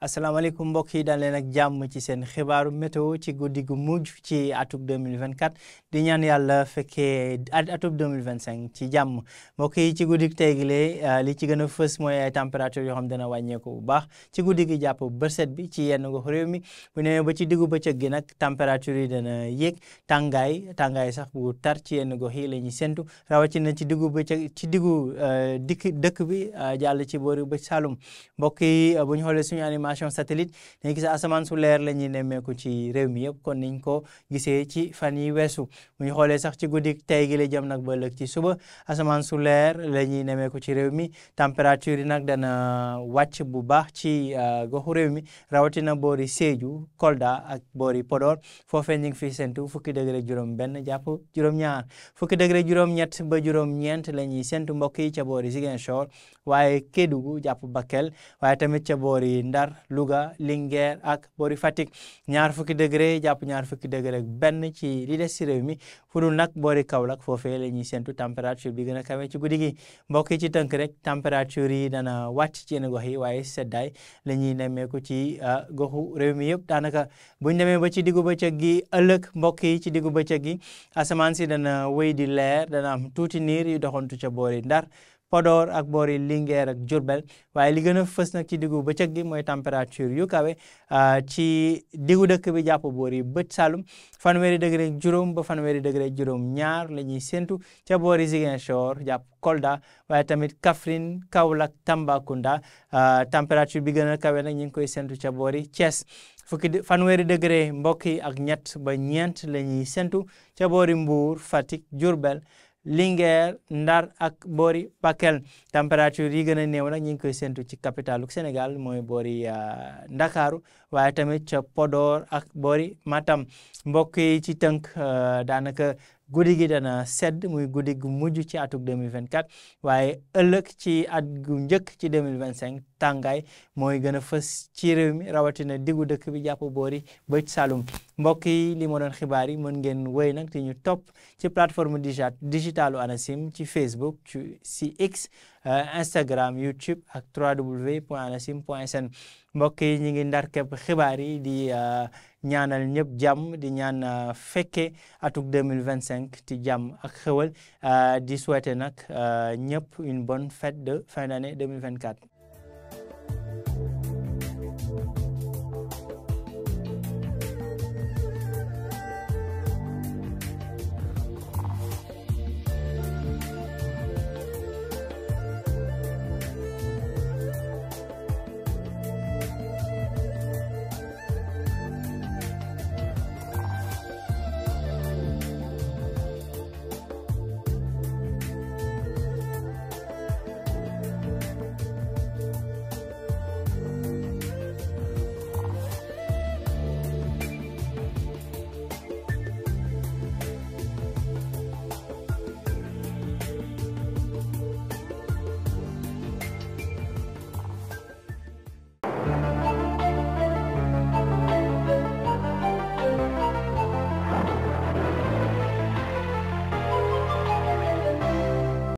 asalaamaaleykum mbokk yi daal leen ak jàmm ci seen xibaaru météo ci guddi gu mujj ci atub 2024 di ñaan yàlla fekkee atub 2025 ci jàmm mbokk yi ci guddi tey gi li ci gën a fës mooy ay température yoo xam dana wàññeeku bu baax ci guddi gi jàpp bërset bi ci yenn gox réew mi bu ne ba ci diggu bëccëg gi nag température yi dana yéeg tàngaay sax bu tar ci yenn gox yi la ñuy séntu rawatina ci diggu bëccëg ci diggu dëkk bi jàll ci boori bëj Saalum mbokk yi bu ñu xoolee suñu animation satellite dañuy gis asamaan su leer la ñuy nemmeeku ci réew mi yëpp kon niñ ko gisee ci fan yi weesu bu ñu xoolee sax ci guddi tey gi la jëm nag ba ëllëg ci suba asamaan su leer la ñuy nemmeeku ci réew mi température yi nag dana wàcc bu baax ci goxu réew mi rawatina boori Sédhiou Kolda ak boori Podor foofee ñu ngi fi séntu fukki degré juróom benn jàpp juróom-ñaar fukki degré juróom-ñett ba juróom-ñeent la ñuy séntu mbokk yi ca boori Ziguinchor waaye Kédougou jàpp Bakel waaye tamit ca boori Ndar Louga Linguère ak boori Fatick ñaar fukki degré jàpp ñaar fukki degré ak benn ci li des ci réew mi fudul nag boori Kaolack foofee la ñuy séntu température bi gën a kawe ci guddi gi mbokk yi ci tënk rek température yi dana wàcc ci yenn gox yi waaye seddaay la ñuy nemmeeku ci goxu réew mi yëpp daanaka buñ demee ba ci diggu bëccëg gi ëllëg mbokk yi ci diggu bëccëg gi asamaan si dana wéy di leer dana am tuuti niir yu doxantu ca boori Ndar Podor ak boori Linguère ak Diourbel waaye li gën a fës nag ci diggu bëccëg gi mooy température yu kawe ci diggu dëkk bi jàpp boori bët Saalum fanweeri degré juróom ba fanweeri degré juróom ñaar la ñuy séntu ca boori Ziguinchor jàpp Kolda waaye tamit Kaffrine Kaolack Tambacounda température bi gën a kawe nag ñu ngi koy séntu ca boori Thiès fanweeri degré mbokk yi ak ñett ba ñeent la ñuy séntu ca boori Mbour Fatick Diourbel Linguère Ndar ak boori Bakel température yi gën a néew nag ñu ngi koy séntu ci capitalu Sénégal mooy boori Ndakaaru waaye tamit ca Podor ak boori Matam mbokk yi ci tënk daanaka guddi gi dana sedd muy guddi gu mujj ci atuk 2024 waaye ëllëg ci at gu njëkk ci 2025 tàngaay mooy gën a fës ci réew mi rawatina diggu dëkk bi jàpp boori bëj Saalum mbokk yi li moo doon xibaar yi mën ngeen wéy nag te ñu topp ci plateforme digitalu ANACIM ci Facebook ci X Instagram YouTube ak www.anacim.sn mbokk yi ñu ngi ndar képp xibaar yi di ñaanal ñëpp jàmm di ñaan fekke atuk 2025 ci jàmm ak xewal di souhaiter nag ñëpp une bonne fête de fin d'année 2024